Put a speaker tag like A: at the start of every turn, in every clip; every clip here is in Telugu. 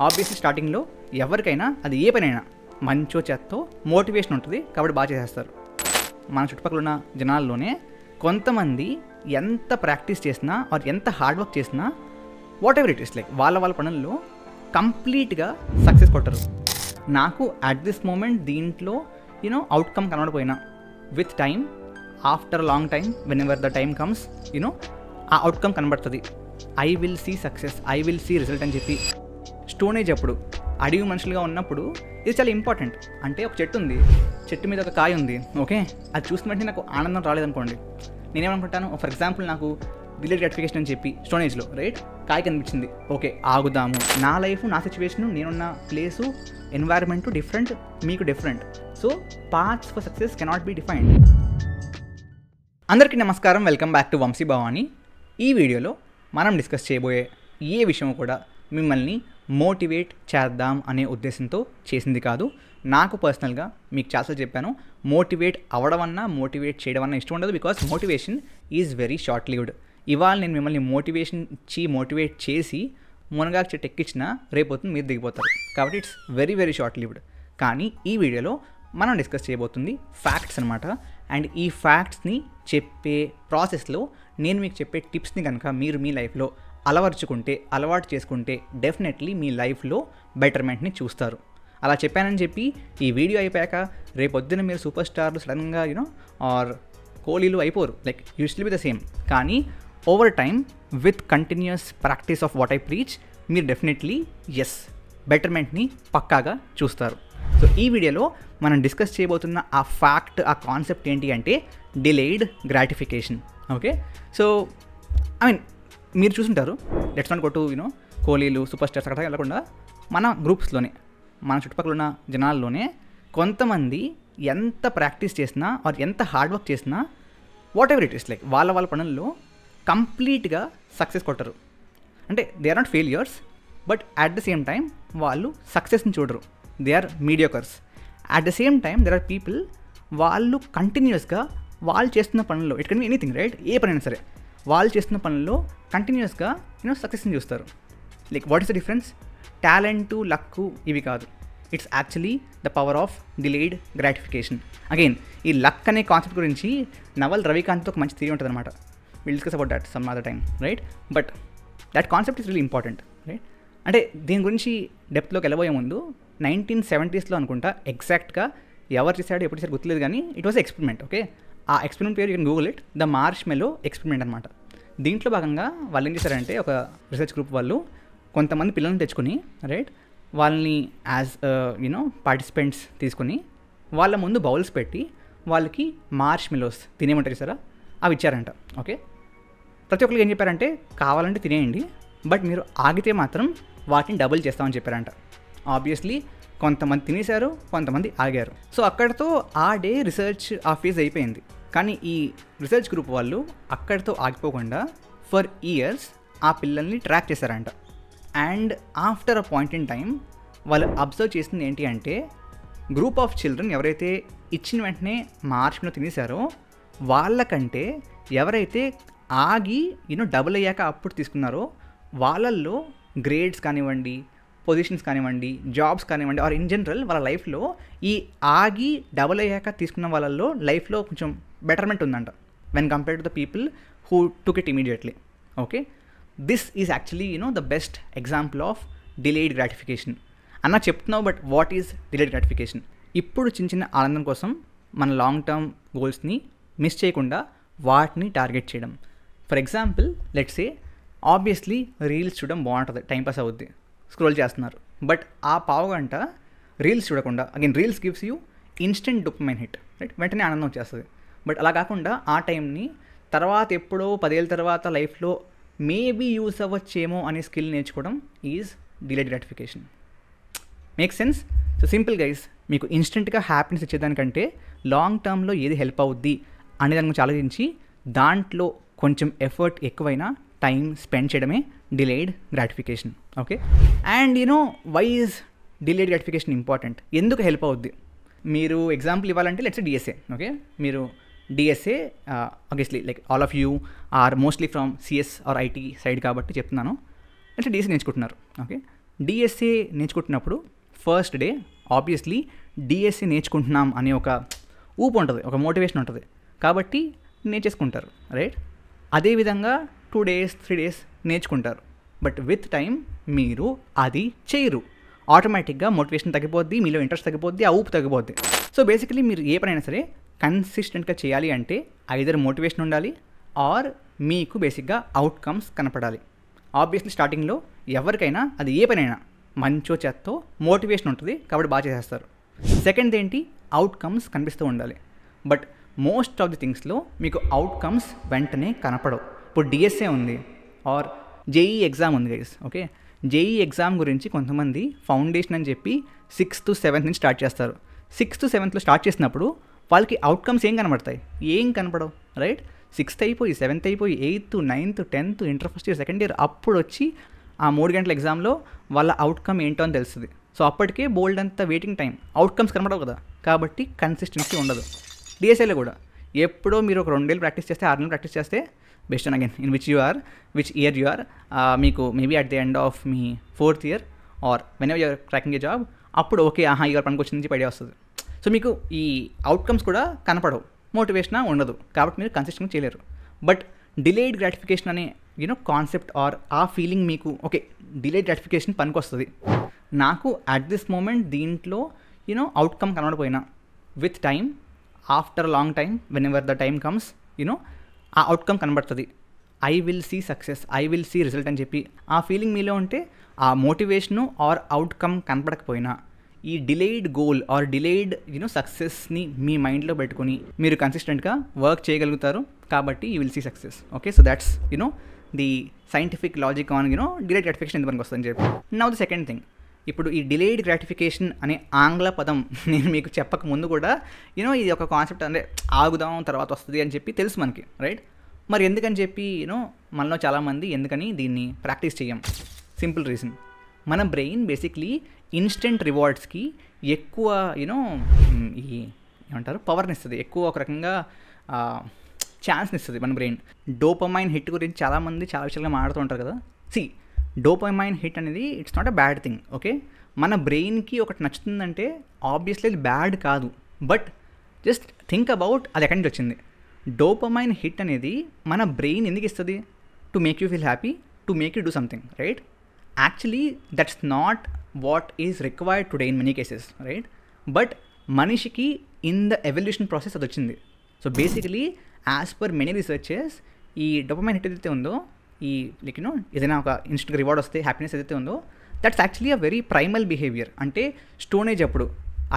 A: ఆబ్వియస్లీ స్టార్టింగ్లో ఎవరికైనా అది ఏ పనైనా మంచో చెత్తో మోటివేషన్ ఉంటుంది కాబట్టి బాగా చేసేస్తారు. మన చుట్టుపక్కల ఉన్న జనాల్లోనే కొంతమంది ఎంత ప్రాక్టీస్ చేసినా ఆర్ ఎంత హార్డ్ వర్క్ చేసినా whatever it is like వాళ్ళ పనుల్లో కంప్లీట్గా సక్సెస్ కొట్టరు. నాకు అట్ దిస్ మూమెంట్ దీంట్లో అవుట్కమ్ కనబడిపోయినా with time after long time whenever the time comes ఆ అవుట్కమ్ కనబడుతుంది. I will see success, I will see result అని చెప్పి స్టోన్ ఏజ్ అప్పుడు అడవి మనుషులుగా ఉన్నప్పుడు ఇది చాలా ఇంపార్టెంట్. అంటే ఒక చెట్టు ఉంది, చెట్టు మీద ఒక కాయ ఉంది, ఓకే, అది చూసిన వెంటనే నాకు ఆనందం రాలేదనుకోండి, నేనేమనుకుంటాను, ఫర్ ఎగ్జాంపుల్ నాకు డిలేడ్ గ్రాటిఫికేషన్ అని చెప్పి స్టోన్ ఏజ్లో రైట్ కాయ కనిపించింది, ఓకే ఆగుదాము, నా లైఫ్ నా సిచ్యువేషను నేనున్న ప్లేసు ఎన్వైరన్మెంట్ డిఫరెంట్, మీకు different, so paths for success cannot be defined. అందరికీ నమస్కారం, welcome back to Vamshi Bhavani. ఈ వీడియోలో మనం డిస్కస్ చేయబోయే ఏ విషయం కూడా మిమ్మల్ని మోటివేట్ చేద్దాం అనే ఉద్దేశంతో చేసింది కాదు. నాకు పర్సనల్గా మీకు చాలాసార్లు చెప్పాను, మోటివేట్ అవ్వడం అన్నా మోటివేట్ చేయడం అన్నా ఇష్టం ఉండదు, because motivation is very short lived. ఇవాళ నేను మిమ్మల్ని మోటివేట్ చేసి మునగాకు చెట్టు ఎక్కించినా రేపొద్దున మీరు దిగిపోతారు, కాబట్టి it's very very short lived. కానీ ఈ వీడియోలో మనం డిస్కస్ చేయబోతుంది ఫ్యాక్ట్స్ అనమాట. అండ్ ఈ ఫ్యాక్ట్స్ని చెప్పే ప్రాసెస్లో నేను మీకు చెప్పే టిప్స్ని కనుక మీరు మీ లైఫ్లో అలవాటు చేసుకుంటే డెఫినెట్లీ మీ లైఫ్లో బెటర్మెంట్ని చూస్తారు. అలా చెప్పానని చెప్పి ఈ వీడియో అయిపోయాక రేపొద్దున మీరు సూపర్ స్టార్లు సడన్గా ఆర్ కోహ్లీలు అయిపోరు, like you still be the same. కానీ over time with continuous practice of what I preach మీరు డెఫినెట్లీ బెటర్మెంట్ని పక్కాగా చూస్తారు. సో ఈ వీడియోలో మనం డిస్కస్ చేయబోతున్న ఆ ఫ్యాక్ట్, ఆ కాన్సెప్ట్ ఏంటి అంటే delayed gratification. Okay, so I mean మీరు చూసుంటారు, లెట్స్ నాట్ గో టు కోహ్లీలు సూపర్ స్టార్స్ అక్కడ వెళ్ళకుండా మన గ్రూప్స్లోనే మన చుట్టుపక్కల ఉన్న జనాల్లోనే కొంతమంది ఎంత ప్రాక్టీస్ చేసినా ఆర్ ఎంత హార్డ్ వర్క్ చేసినా whatever it is like వాళ్ళ పనుల్లో కంప్లీట్గా సక్సెస్ కొట్టరు. అంటే they are not failures, but at the same time వాళ్ళు సక్సెస్ని చూడరు, they are mediocres. At the same time there are people, వాళ్ళు కంటిన్యూస్గా వాళ్ళు చేస్తున్న పనుల్లో, it can be anything right, ఏ పనైనా సరే వాళ్ళు చేస్తున్న పనుల్లో కంటిన్యూస్గా సక్సెస్ని చూస్తారు. Like what is the difference? Talent, luck ఇవి కాదు, it's actually the power of delayed gratification. Again ఈ లక్ అనే కాన్సెప్ట్ గురించి నవల్ రవికాంత్తో ఒక మంచి థియరీ ఉంటుంది అనమాట. Will discuss about that some other time right, but that concept is really important right. అంటే దీని గురించి డెప్త్లోకి వెళ్ళబోయే ముందు 1970s అనుకుంటా ఎగ్జాక్ట్గా ఎవరు చేశాడో ఎప్పుడు చేశాడో గుర్తులేదు, కానీ ఇట్ వాస్ ఎక్స్పెరిమెంట్. ఓకే, ఆ ఎక్స్పెరిమెంట్ పేరు you can Google it, the marshmallow experiment అనమాట. దీంట్లో భాగంగా వాళ్ళు ఏం చేశారంటే ఒక రీసెర్చ్ గ్రూప్ వాళ్ళు కొంతమంది పిల్లల్ని తెచ్చుకొని రైట్ వాళ్ళని యాజ్ పార్టిసిపెంట్స్ తీసుకొని వాళ్ళ ముందు బౌల్స్ పెట్టి వాళ్ళకి మార్ష్మెలోస్ తినేమంటారు సరే అవి ఇచ్చారంట. ఓకే, ప్రతి ఒక్కరికి ఏం చెప్పారంటే కావాలంటే తినేయండి, బట్ మీరు ఆగితే మాత్రం వాటిని డబుల్ చేస్తామని చెప్పారంట. ఆబ్వియస్లీ కొంతమంది తినేశారు, కొంతమంది ఆగారు. సో అక్కడితో ఆ డే రీసెర్చ్ ఆ ఫేజ్ అయిపోయింది. కానీ ఈ రీసెర్చ్ గ్రూప్ వాళ్ళు అక్కడితో ఆగిపోకుండా ఫర్ ఇయర్స్ ఆ పిల్లల్ని ట్రాక్ చేశారంట. And after a point in time వాళ్ళు అబ్జర్వ్ చేసింది ఏంటి అంటే గ్రూప్ ఆఫ్ చిల్డ్రన్ ఎవరైతే ఇచ్చిన వెంటనే మార్ష్మెలో తినేశారో వాళ్ళకంటే ఎవరైతే ఆగి డబుల్ అయ్యాక అప్పుడు తీసుకున్నారో వాళ్ళల్లో గ్రేడ్స్ కానివ్వండి, పొజిషన్స్ కానివ్వండి, జాబ్స్ కానివ్వండి, ఆర్ ఇన్ జనరల్ వాళ్ళ లైఫ్లో ఈ ఆగి డబుల్ అయ్యాక తీసుకున్న వాళ్ళల్లో లైఫ్లో కొంచెం బెటర్మెంట్ ఉందంట when compared to the people who took it immediately. Okay, this is actually the best example of delayed gratification. అన్న చెప్తున్నావు, but what is delayed gratification? ఇప్పుడు చిన్న ఆనందం కోసం మన లాంగ్ టర్మ్ గోల్స్ని మిస్ చేయకుండా వాటిని టార్గెట్ చేయడం. For example let's say obviously reels చూడడం బాగుంటుంది, టైంపాస్ అవుద్ది, స్క్రోల్ చేస్తున్నారు, బట్ ఆ పావు గంట రీల్స్ చూడకుండా, again reels gives you instant dopamine hit right, వెంటనే ఆనందం వచ్చేస్తుంది. బట్ అలా కాకుండా ఆ టైంని తర్వాత ఎప్పుడో 10 ఏళ్ళ తర్వాత లైఫ్లో మేబీ యూస్ అవ్వచ్చేమో అనే స్కిల్ నేర్చుకోవడం is delayed gratification. Make sense? So simple guys, మీకు ఇన్స్టెంట్గా హ్యాపీనెస్ ఇచ్చేదానికంటే లాంగ్ టర్మ్లో ఏది హెల్ప్ అవుద్ది అనే దాని గురించి ఆలోచించి దాంట్లో కొంచెం ఎఫర్ట్ ఎక్కువైనా టైం స్పెండ్ చేయడమే delayed gratification. Okay, and why is delayed gratification important? ఎందుకు హెల్ప్ అవుద్ది? మీరు ఎగ్జాంపుల్ ఇవ్వాలంటే లెట్స్ డిఎస్ఏ. ఓకే, మీరు DSA obviously like all of you are mostly from CS or IT side కాబట్టి చెప్తున్నాను. లెట్స్ డిఎస్ఏ నేర్చుకుంటున్నారు. ఓకే, డిఎస్ఏ నేర్చుకుంటున్నప్పుడు ఫస్ట్ డే ఆబ్వియస్లీ డిఎస్ఏ నేర్చుకుంటున్నాం అనే ఒక ఊపు ఉంటుంది, ఒక మోటివేషన్ ఉంటుంది, కాబట్టి నేర్చేసుకుంటారు, రైట్? అదేవిధంగా 2 days 3 days నేర్చుకుంటారు, బట్ విత్ టైం మీరు అది చేయరు. ఆటోమేటిక్గా మోటివేషన్ తగ్గిపోద్ది, మీలో ఇంట్రెస్ట్ తగ్గిపోద్ది, ఆ ఊపు తగ్గిపోద్ది. సో బేసికలీ మీరు ఏ పనైనా సరే కన్సిస్టెంట్గా చేయాలి అంటే ఐదర్ మోటివేషన్ ఉండాలి ఆర్ మీకు బేసిక్గా అవుట్కమ్స్ కనపడాలి. ఆబ్వియస్లీ స్టార్టింగ్లో ఎవరికైనా అది ఏ పనైనా మంచో చెత్తో మోటివేషన్ ఉంటుంది, కాబట్టి బాగా చేసేస్తారు. సెకండ్ ఏంటి, అవుట్కమ్స్ కనిపిస్తూ ఉండాలి. బట్ మోస్ట్ ఆఫ్ ది థింగ్స్లో మీకు అవుట్కమ్స్ వెంటనే కనపడవు. ఇప్పుడు డిఎస్ఏ ఉంది ఆర్ జేఈ ఎగ్జామ్ ఉంది గైస్, ఓకే? జేఈ ఎగ్జామ్ గురించి కొంతమంది ఫౌండేషన్ అని చెప్పి 6th 7th నుంచి స్టార్ట్ చేస్తారు. 6th 7th స్టార్ట్ చేసినప్పుడు వాళ్ళకి అవుట్కమ్స్ ఏం కనబడతాయి? ఏం కనపడవు, రైట్? 6th అయిపోయి 7th అయిపోయి 8th 9th 10th inter first year second year అప్పుడు వచ్చి ఆ 3 గంటల ఎగ్జామ్లో వాళ్ళ అవుట్కమ్ ఏంటో అని తెలుస్తుంది. సో అప్పటికే బోల్డ్ అంత వెయిటింగ్ టైం, అవుట్కమ్స్ కనపడవు కదా, కాబట్టి కన్సిస్టెన్సీ ఉండదు. డిఎస్ఏలో కూడా ఎప్పుడో మీరు ఒక 2 నెలలు ప్రాక్టీస్ చేస్తే 6 నెలలు ప్రాక్టీస్ చేస్తే best and again in which year you are, మీకు maybe at the end of మీ 4th year or whenever you're cracking a job, అప్పుడు ఓకే ఇయర్ పనికి వచ్చింది నుంచి ఐడియా వస్తుంది. సో మీకు ఈ అవుట్కమ్స్ కూడా కనపడవు, మోటివేషన్ ఉండదు, కాబట్టి మీరు కన్సిస్టెంట్గా చేయలేరు. బట్ డిలేడ్ గ్రాటిఫికేషన్ అనే కాన్సెప్ట్ ఆర్ ఆ ఫీలింగ్ మీకు ఓకే డిలేడ్ గ్రాటిఫికేషన్ పనికి వస్తుంది. నాకు అట్ దిస్ మూమెంట్ దీంట్లో అవుట్కమ్ కనబడిపోయినా with time after long time whenever the time comes ఆ అవుట్కమ్ కనబడుతుంది. I will see success, I will see result అని చెప్పి ఆ ఫీలింగ్ మీలో ఉంటే ఆ మోటివేషను ఆర్ అవుట్కమ్ కనపడకపోయినా ఈ డిలేడ్ గోల్ ఆర్ డిలేడ్ సక్సెస్ని మీ మైండ్లో పెట్టుకుని మీరు కన్సిస్టెంట్గా వర్క్ చేయగలుగుతారు, కాబట్టి you will see success. Okay, so that's the scientific logic on delayed gratification ఎంత పనికి వస్తుందని చెప్పి. నౌ ది సెకండ్ థింగ్, ఇప్పుడు ఈ డిలేడ్ గ్రాటిఫికేషన్ అనే ఆంగ్ల పదం నేను మీకు చెప్పక ముందు కూడా ఇది ఒక కాన్సెప్ట్, అంటే ఆగుదాం తర్వాత వస్తుంది అని చెప్పి తెలుసు మనకి, రైట్? మరి ఎందుకని చెప్పి మనలో చాలామంది ఎందుకని దీన్ని ప్రాక్టీస్ చేయం? సింపుల్ రీజన్, మన బ్రెయిన్ బేసిక్లీ ఇన్స్టెంట్ రివార్డ్స్కి ఎక్కువ ఈ ఏమంటారు పవర్ని ఇస్తుంది, ఎక్కువ ఒక రకంగా ఛాన్స్ని ఇస్తుంది మన బ్రెయిన్. డోపమైన్ హిట్ గురించి చాలామంది చాలా విషయాలుగా మాట్లాడుతూ ఉంటారు కదా. సి డోపమైన్ హిట్ అనేది it's not a bad thing, okay? మన బ్రెయిన్కి ఒకటి నచ్చుతుందంటే ఆబ్వియస్లీ అది బ్యాడ్ కాదు, బట్ జస్ట్ థింక్ అబౌట్ అది ఎక్కడి నుంచి వచ్చింది. డోపమైన్ హిట్ అనేది మన బ్రెయిన్ ఎందుకు ఇస్తుంది? To make you feel happy, to make you do something, right? Actually that's not what is required today in many cases, right? But మనిషికి ఇన్ ద ఎవల్యూషన్ ప్రాసెస్ అది వచ్చింది. So basically as per many researches ఈ డోపమైన్ హిట్ ఏదైతే ఉందో, ఈ లైక్ ఏదైనా ఒక ఇన్స్టెంట్ రివార్డ్ వస్తే హ్యాపీనెస్ ఏదైతే ఉందో, that's actually a very primal behaviour. అంటే స్టోనేజ్ అప్పుడు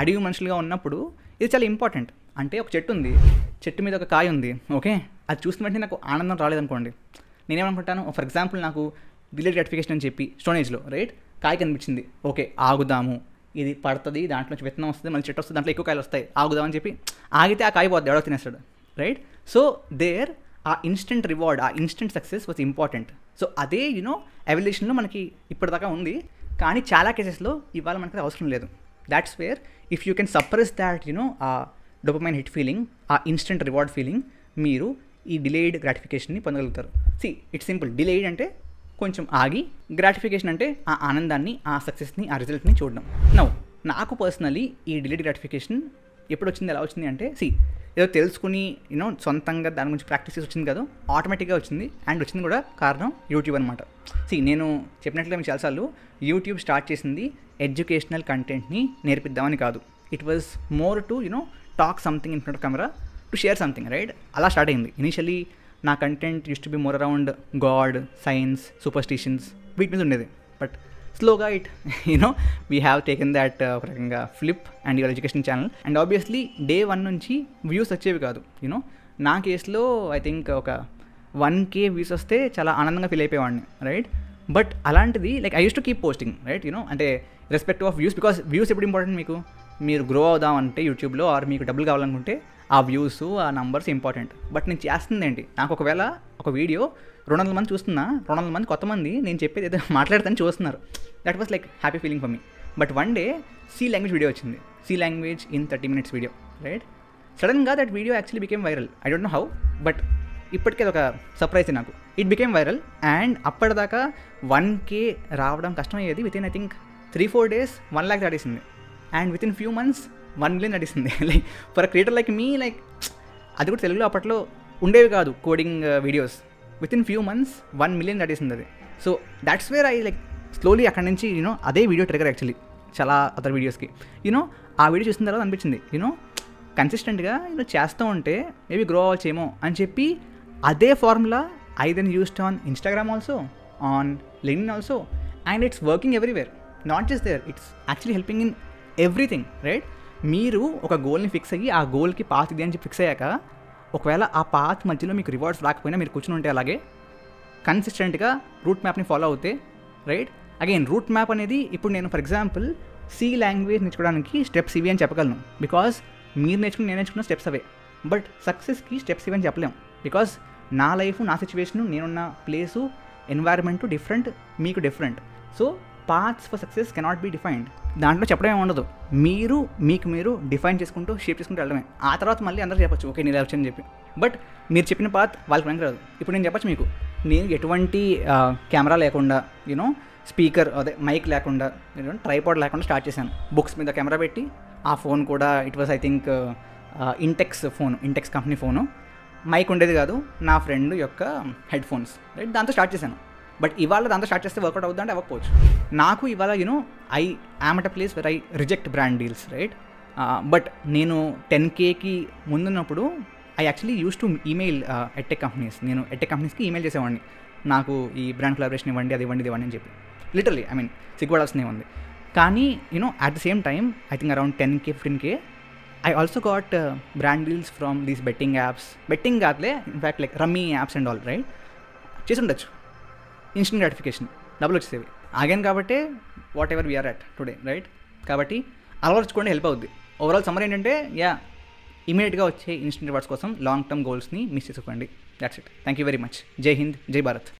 A: అడవి మనుషులుగా ఉన్నప్పుడు ఇది చాలా ఇంపార్టెంట్. అంటే ఒక చెట్టు ఉంది, చెట్టు మీద ఒక కాయ ఉంది, ఓకే? అది చూసిన వెంటనే నాకు ఆనందం రాలేదనుకోండి, నేనేమనుకుంటాను, ఫర్ ఎగ్జాంపుల్ నాకు డిలేడ్ గ్రాటిఫికేషన్ అని చెప్పి స్టోనేజ్లో రైట్ కాయ కనిపించింది, ఓకే ఆగుదాము, ఇది పడుతుంది, దాంట్లో నుంచి విత్తనం వస్తుంది, మళ్ళీ చెట్టు వస్తుంది, దాంట్లో ఎక్కువ కాయలు వస్తాయి, ఆగుదామని చెప్పి ఆగితే ఆ కాయ పోద్ది, ఎవడో తినేస్తాడు, రైట్? సో దేర్ ఆ ఇన్స్టెంట్ రివార్డ్, ఆ instant success was important. So అదే ఎవల్యూషన్లో మనకి ఇప్పటిదాకా ఉంది, కానీ చాలా కేసెస్లో ఇవాళ మనకి అవసరం లేదు. That's where if you can suppress that ఆ డోపమైన్ హిట్ ఫీలింగ్, ఆ ఇన్స్టెంట్ రివార్డ్ ఫీలింగ్, మీరు ఈ డిలేడ్ గ్రాటిఫికేషన్ని పొందగలుగుతారు. సి ఇట్స్ సింపుల్, డిలేడ్ అంటే కొంచెం ఆగి, గ్రాటిఫికేషన్ అంటే ఆ ఆనందాన్ని, ఆ సక్సెస్ని, ఆ రిజల్ట్ని చూడడం. నౌ నాకు పర్సనలీ ఈ డిలేడ్ గ్రాటిఫికేషన్ ఎప్పుడు వచ్చింది, ఎలా వచ్చింది అంటే, సి ఏదో తెలుసుకుని సొంతంగా దాని గురించి ప్రాక్టీస్ చేసి వచ్చింది కాదు, ఆటోమేటిక్గా వచ్చింది. అండ్ వచ్చింది కూడా కారణం యూట్యూబ్ అనమాట. సి నేను చెప్పినట్లుగా మీకు చాలాసార్లు యూట్యూబ్ స్టార్ట్ చేసింది ఎడ్యుకేషనల్ కంటెంట్ని నేర్పిద్దామని కాదు. It was more to talk something in front of camera, to share something, right? అలా స్టార్ట్ అయింది. ఇనిషియలీ నా content use to be more around God, science, superstitions, వీటి మీద ఉండేది. బట్ స్లోగా it we have taken that ఒక రకంగా flip and your education channel. And obviously day 1 నుంచి వ్యూస్ వచ్చేవి కాదు. నా కేసులో ఐ థింక్ ఒక 1K వ్యూస్ వస్తే చాలా ఆనందంగా ఫీల్ అయిపోయేవాడిని, రైట్? బట్ అలాంటిది like I use to keep posting, right? అంటే respect of views, because views ఎప్పుడు ఇంపార్టెంట్, మీకు మీరు గ్రో అవుదాం అంటే యూట్యూబ్లో, ఆర్ మీకు డబ్బులు కావాలనుకుంటే ఆ వ్యూస్, ఆ నంబర్స్ ఇంపార్టెంట్. బట్ నేను చేస్తుంది ఏంటి, నాకు ఒకవేళ ఒక వీడియో 200 మంది చూస్తున్నా, 200 మంది కొత్త మంది నేను చెప్పేది ఏదో మాట్లాడతాను చూస్తున్నారు, that was like happy feeling for me. But one day C language video వచ్చింది, C language in 30 minutes video, right? సడన్గా that video actually became viral. I don't know how, but ఇప్పటికే ఒక సర్ప్రైజ్ నాకు. ఇట్ బికేమ్ వైరల్ అండ్ అప్పటిదాకా 1K రావడం కష్టమయ్యేది. Within I think 3-4 days 1 lakh దాటేసింది. And within few months 1 million దాటేసింది. Like for a creator like me, like అది కూడా తెలుగులో అప్పట్లో ఉండేవి కాదు coding videos. Within few months 1 million దాటేసింది అది. So that's where I like slowly అక్కడి నుంచి అదే వీడియో ట్రిగర్ యాక్చువల్లీ చాలా అదర్ వీడియోస్కి. ఆ వీడియో చూసిన తర్వాత అనిపించింది కన్సిస్టెంట్గా చేస్తూ ఉంటే మేబీ గ్రో అవ్వచ్చేమో అని చెప్పి అదే formula I then used on Instagram also, on LinkedIn also, and it's working everywhere. Not just there, it's actually helping in everything, right? మీరు ఒక గోల్ని ఫిక్స్ అయ్యి ఆ గోల్కి పాత్ ఇది అని చెప్పి ఫిక్స్ అయ్యాక ఒకవేళ ఆ పాత్ మధ్యలో మీకు రివార్డ్స్ రాకపోయినా మీరు కూర్చుని ఉంటే అలాగే కన్సిస్టెంట్గా రూట్ మ్యాప్ని ఫాలో అవుతే, రైట్? అగైన్ రూట్ మ్యాప్ అనేది ఇప్పుడు నేను ఫర్ ఎగ్జాంపుల్ సి లాంగ్వేజ్ నేర్చుకోవడానికి స్టెప్స్ ఇవి అని చెప్పగలను, బికాస్ మీరు నేర్చుకుని నేను నేర్చుకున్న స్టెప్స్ అవే. బట్ సక్సెస్కి స్టెప్స్ ఇవి అని చెప్పలేము, బికాస్ నా లైఫ్, నా సిచ్యువేషను, నేనున్న ప్లేసు, ఎన్వైర్మెంటు డిఫరెంట్, మీకు different. So paths for success cannot be defined. దాంట్లో చెప్పడమే ఉండదు, మీరు డిఫైన్ చేసుకుంటూ షేప్ చేసుకుంటూ వెళ్ళడమే. ఆ తర్వాత మళ్ళీ అందరూ చెప్పచ్చు ఓకే నేను వచ్చని చెప్పి. బట్ మీరు చెప్పిన పాత్ వాళ్ళకి పనికి రాదు. ఇప్పుడు నేను చెప్పచ్చు మీకు, నేను ఎటువంటి కెమెరా లేకుండా స్పీకర్ అదే మైక్ లేకుండా ట్రైపాడ్ లేకుండా స్టార్ట్ చేశాను. బుక్స్ మీద కెమెరా పెట్టి, ఆ ఫోన్ కూడా it was I think Intex company phone, mic ఉండేది కాదు, నా ఫ్రెండ్ యొక్క హెడ్ ఫోన్స్, రైట్? దాంతో స్టార్ట్ చేశాను. బట్ ఇవాళ దాంతో స్టార్ట్ చేస్తే వర్కౌట్ అవుతుందంటే అవ్వకపోవచ్చు. నాకు ఇవాళ I am at a place where I reject brand deals, right? But నేను 10Kకి ముందున్నప్పుడు I actually use to email edtech companies. నేను ఎట్టెక్ కంపెనీస్కి ఈమెయిల్ చేసేవాడిని, నాకు ఈ బ్రాండ్ కొలాబరేషన్ ఇవ్వండి, అది ఇవ్వండి, ఇది ఇవ్వండి అని చెప్పి. లిటరలీ ఐ మీన్ సిగ్గుపడాల్సినవి ఉంది. కానీ at the same time I think around 10K 15K I also got brand deals from these betting apps. Betting కాదులే, in fact like rummy apps and all, right? చేసి ఉండొచ్చు, ఇన్స్టెంట్ గ్రాటిఫికేషన్, డబ్బులు వచ్చేసేవి. ఆగాను కాబట్టి whatever we are at today, right? కాబట్టి అలవర్చుకోండి, హెల్ప్ అవుద్ది. ఓవరాల్ సమ్మర్ ఏంటంటే ఇమీడియట్గా వచ్చే ఇన్స్టెంట్ రివార్డ్స్ కోసం లాంగ్ టర్మ్ గోల్స్ని మిస్ చేసుకోండి. That's it. Thank you very much. జై హింద్, జై భారత్.